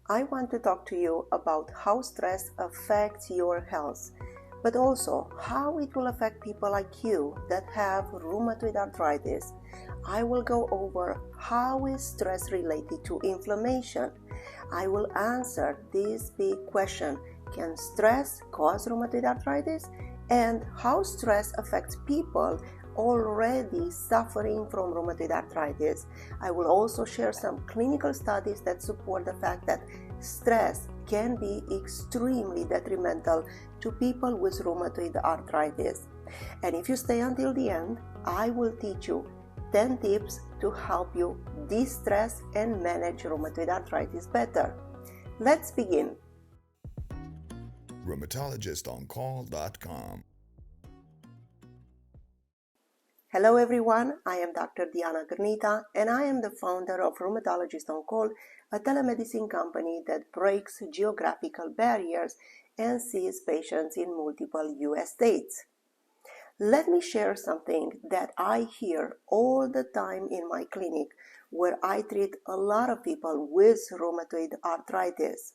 I want to talk to you about how stress affects your health, but also how it will affect people like you that have rheumatoid arthritis. I will go over how is stress related to inflammation. I will answer this big question: can stress cause rheumatoid arthritis? And how stress affects people already suffering from rheumatoid arthritis. I will also share some clinical studies that support the fact that stress can be extremely detrimental to people with rheumatoid arthritis. And if you stay until the end, I will teach you 10 tips to help you de-stress and manage rheumatoid arthritis better. Let's begin. Rheumatologistoncall.com. Hello everyone, I am Dr. Diana Girnita and I am the founder of Rheumatologist on Call, a telemedicine company that breaks geographical barriers and sees patients in multiple US states. Let me share something that I hear all the time in my clinic where I treat a lot of people with rheumatoid arthritis.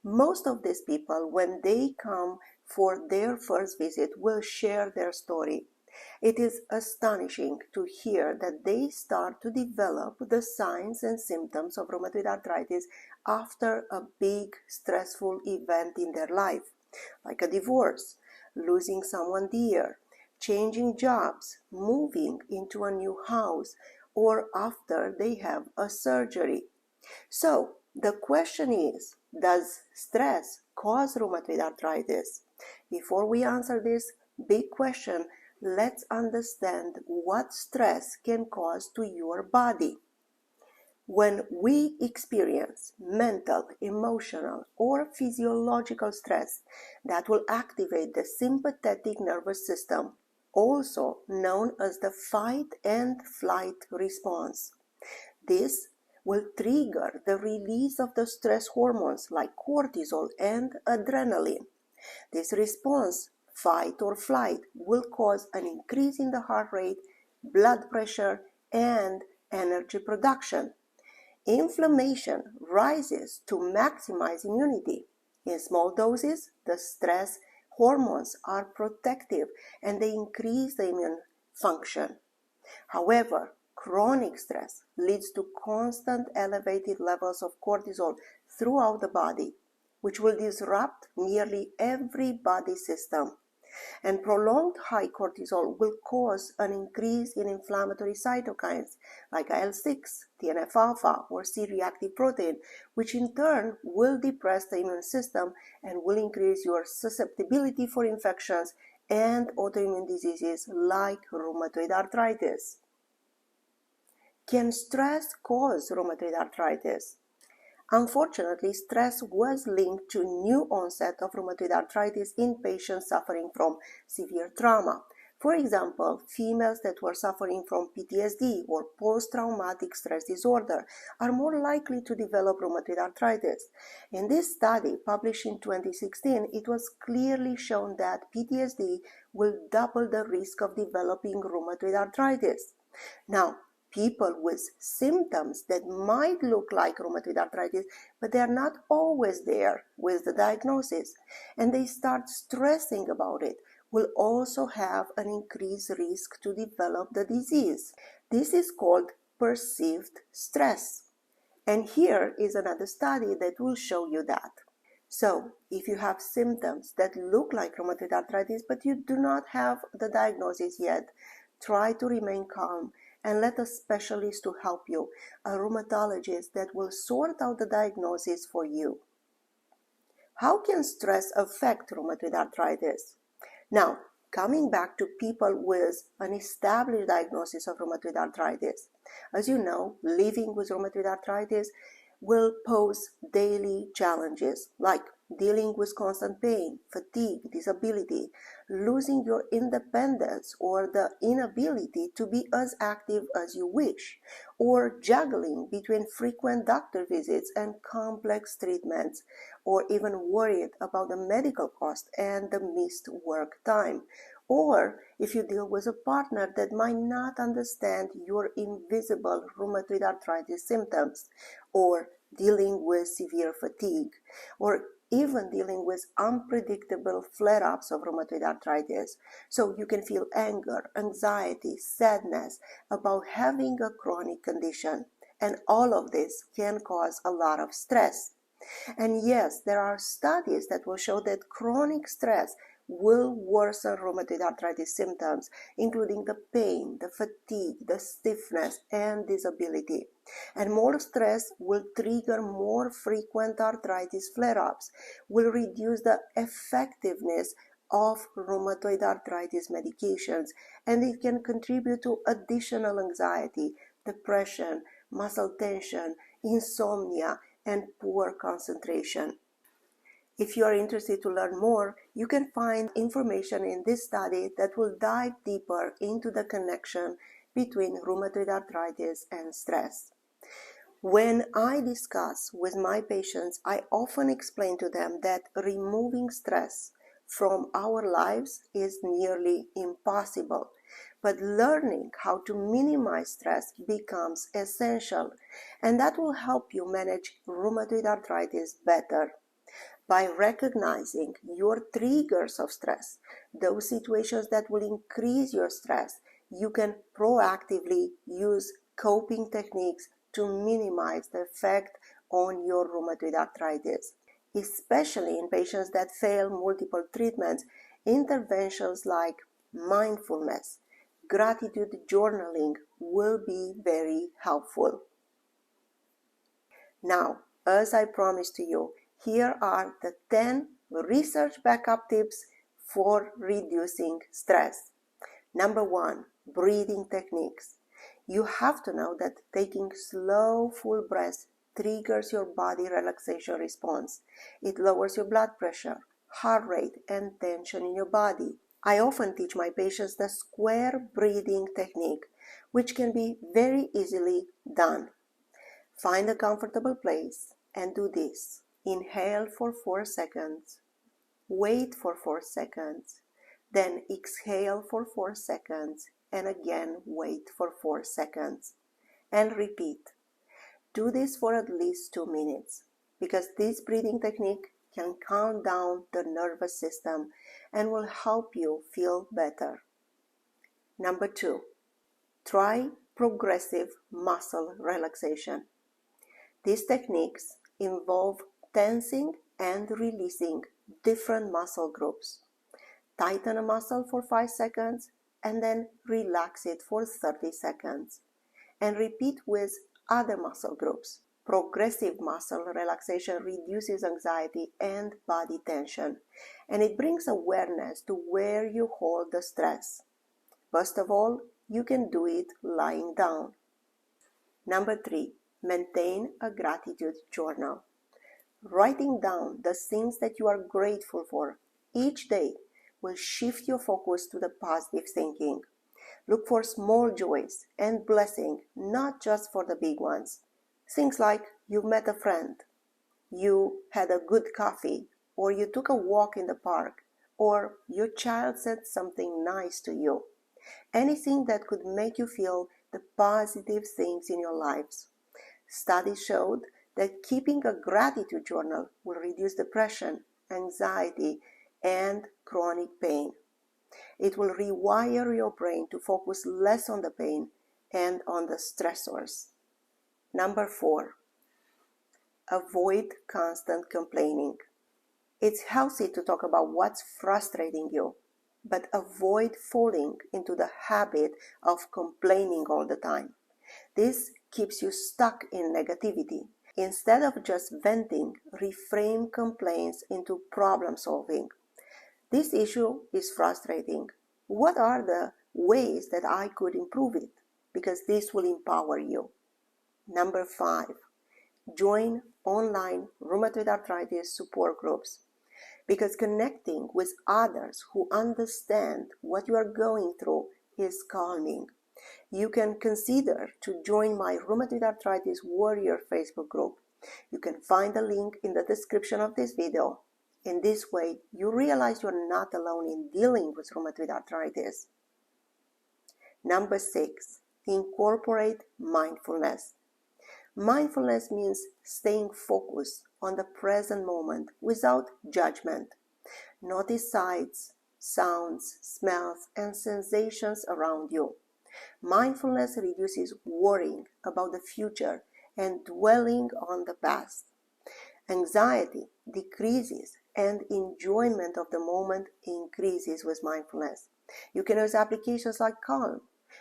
Most of these people, when they come for their first visit, will share their story. It is astonishing to hear that they start to develop the signs and symptoms of rheumatoid arthritis after a big stressful event in their life, like a divorce, losing someone dear, changing jobs, moving into a new house, or after they have a surgery. So, the question is, does stress cause rheumatoid arthritis? Before we answer this big question, let's understand what stress can cause to your body. When we experience mental, emotional, or physiological stress, that will activate the sympathetic nervous system, also known as the fight and flight response. This will trigger the release of the stress hormones like cortisol and adrenaline. This response, fight or flight, will cause an increase in the heart rate, blood pressure, and energy production. Inflammation rises to maximize immunity. In small doses, the stress hormones are protective and they increase the immune function. However, chronic stress leads to constant elevated levels of cortisol throughout the body, which will disrupt nearly every body system. And prolonged high cortisol will cause an increase in inflammatory cytokines like IL-6, TNF-alpha, or C-reactive protein, which in turn will depress the immune system and will increase your susceptibility for infections and autoimmune diseases like rheumatoid arthritis. Can stress cause rheumatoid arthritis? Unfortunately, stress was linked to new onset of rheumatoid arthritis in patients suffering from severe trauma. For example, females that were suffering from PTSD or post-traumatic stress disorder are more likely to develop rheumatoid arthritis. In this study, published in 2016, it was clearly shown that PTSD will double the risk of developing rheumatoid arthritis. Now, people with symptoms that might look like rheumatoid arthritis, but they are not always there with the diagnosis, and they start stressing about it, will also have an increased risk to develop the disease. This is called perceived stress. And here is another study that will show you that. So, if you have symptoms that look like rheumatoid arthritis, but you do not have the diagnosis yet, try to remain calm and let a specialist to help you, a rheumatologist that will sort out the diagnosis for you. How can stress affect rheumatoid arthritis? Now, coming back to people with an established diagnosis of rheumatoid arthritis. As you know, living with rheumatoid arthritis will pose daily challenges like dealing with constant pain, fatigue, disability, losing your independence or the inability to be as active as you wish, or juggling between frequent doctor visits and complex treatments, or even worried about the medical cost and the missed work time. Or if you deal with a partner that might not understand your invisible rheumatoid arthritis symptoms, or dealing with severe fatigue, or even dealing with unpredictable flare-ups of rheumatoid arthritis. So you can feel anger, anxiety, sadness about having a chronic condition. And all of this can cause a lot of stress. And yes, there are studies that will show that chronic stress will worsen rheumatoid arthritis symptoms, including the pain, the fatigue, the stiffness, and disability. And more stress will trigger more frequent arthritis flare-ups, will reduce the effectiveness of rheumatoid arthritis medications, and it can contribute to additional anxiety, depression, muscle tension, insomnia, and poor concentration. If you are interested to learn more, you can find information in this study that will dive deeper into the connection between rheumatoid arthritis and stress. When I discuss with my patients, I often explain to them that removing stress from our lives is nearly impossible, but learning how to minimize stress becomes essential, and that will help you manage rheumatoid arthritis better. By recognizing your triggers of stress, those situations that will increase your stress, you can proactively use coping techniques to minimize the effect on your rheumatoid arthritis. Especially in patients that fail multiple treatments, interventions like mindfulness, gratitude journaling will be very helpful. Now, as I promised to you, here are the 10 research backup tips for reducing stress. Number 1, breathing techniques. You have to know that taking slow, full breaths triggers your body relaxation response. It lowers your blood pressure, heart rate, and tension in your body. I often teach my patients the square breathing technique, which can be very easily done. Find a comfortable place and do this. Inhale for 4 seconds, wait for 4 seconds, then exhale for 4 seconds, and again wait for 4 seconds. And repeat. Do this for at least 2 minutes, because this breathing technique can calm down the nervous system and will help you feel better. Number 2, try progressive muscle relaxation. These techniques involve tensing and releasing different muscle groups. Tighten a muscle for 5 seconds and then relax it for 30 seconds. And repeat with other muscle groups. Progressive muscle relaxation reduces anxiety and body tension, and it brings awareness to where you hold the stress. Best of all, you can do it lying down. Number 3, maintain a gratitude journal. Writing down the things that you are grateful for each day will shift your focus to the positive thinking. Look for small joys and blessings, not just for the big ones. Things like you met a friend, you had a good coffee, or you took a walk in the park, or your child said something nice to you. Anything that could make you feel the positive things in your lives. Studies showed that keeping a gratitude journal will reduce depression, anxiety, and chronic pain. It will rewire your brain to focus less on the pain and on the stressors. Number 4, avoid constant complaining. It's healthy to talk about what's frustrating you, but avoid falling into the habit of complaining all the time. This keeps you stuck in negativity. Instead of just venting, reframe complaints into problem solving. This issue is frustrating. What are the ways that I could improve it? Because this will empower you. Number 5, join online rheumatoid arthritis support groups. Because connecting with others who understand what you are going through is calming. You can consider to join my Rheumatoid Arthritis Warrior Facebook group. You can find the link in the description of this video. In this way, you realize you're not alone in dealing with rheumatoid arthritis. Number 6, incorporate mindfulness. Mindfulness means staying focused on the present moment without judgment. Notice sights, sounds, smells, and sensations around you. Mindfulness reduces worrying about the future and dwelling on the past. Anxiety decreases and enjoyment of the moment increases with mindfulness. You can use applications like Calm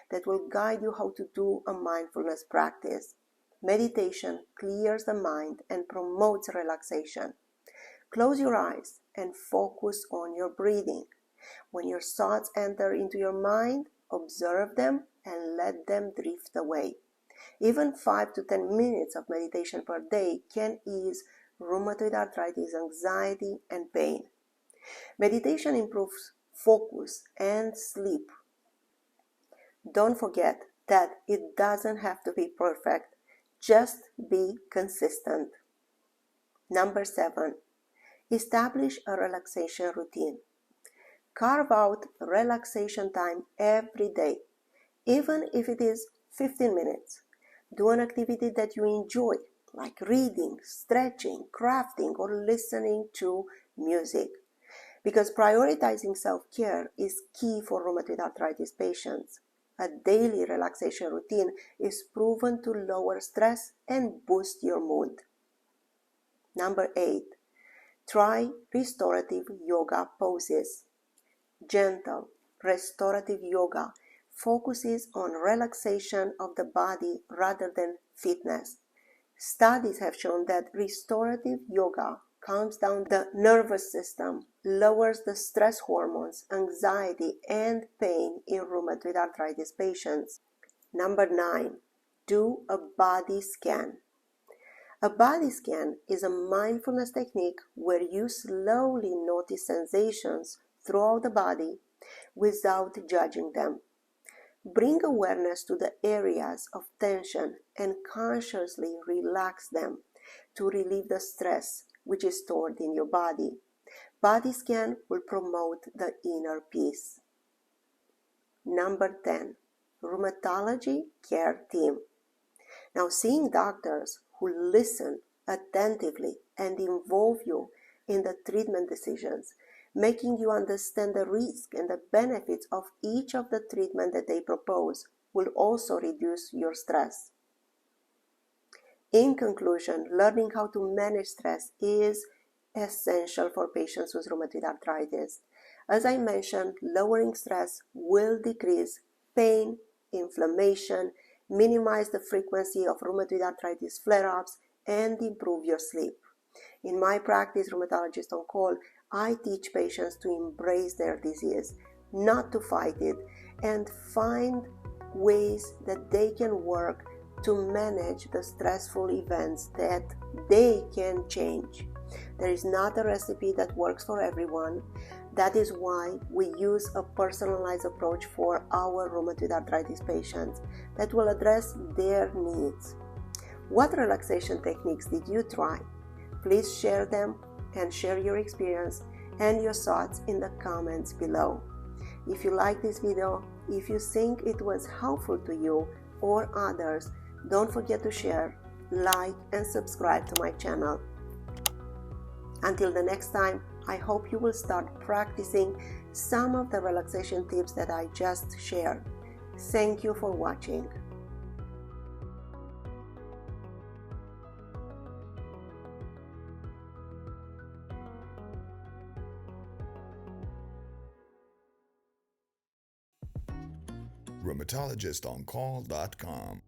that will guide you how to do a mindfulness practice. Meditation clears the mind and promotes relaxation. Close your eyes and focus on your breathing. When your thoughts enter into your mind, observe them and let them drift away. Even 5 to 10 minutes of meditation per day can ease rheumatoid arthritis, anxiety, and pain. Meditation improves focus and sleep. Don't forget that it doesn't have to be perfect. Just be consistent. Number 7. Establish a relaxation routine. Carve out relaxation time every day, even if it is 15 minutes. Do an activity that you enjoy, like reading, stretching, crafting, or listening to music. Because prioritizing self-care is key for rheumatoid arthritis patients. A daily relaxation routine is proven to lower stress and boost your mood. Number 8. Try restorative yoga poses. Gentle, restorative yoga focuses on relaxation of the body rather than fitness. Studies have shown that restorative yoga calms down the nervous system, lowers the stress hormones, anxiety, and pain in rheumatoid arthritis patients. Number 9. Do a body scan. A body scan is a mindfulness technique where you slowly notice sensations throughout the body without judging them. Bring awareness to the areas of tension and consciously relax them to relieve the stress which is stored in your body. Body scan will promote the inner peace. Number 10. Rheumatology care team. Now, seeing doctors who listen attentively and involve you in the treatment decisions, making you understand the risk and the benefits of each of the treatment that they propose, will also reduce your stress. In conclusion, learning how to manage stress is essential for patients with rheumatoid arthritis. As I mentioned, lowering stress will decrease pain, inflammation, minimize the frequency of rheumatoid arthritis flare-ups, and improve your sleep. In my practice, Rheumatologist on Call, I teach patients to embrace their disease, not to fight it, and find ways that they can work to manage the stressful events that they can change. There is not a recipe that works for everyone. That is why we use a personalized approach for our rheumatoid arthritis patients that will address their needs. What relaxation techniques did you try? Please share them and share your experience and your thoughts in the comments below. If you like this video, if you think it was helpful to you or others, don't forget to share, like, and subscribe to my channel. Until the next time, I hope you will start practicing some of the relaxation tips that I just shared. Thank you for watching. Rheumatologistoncall.com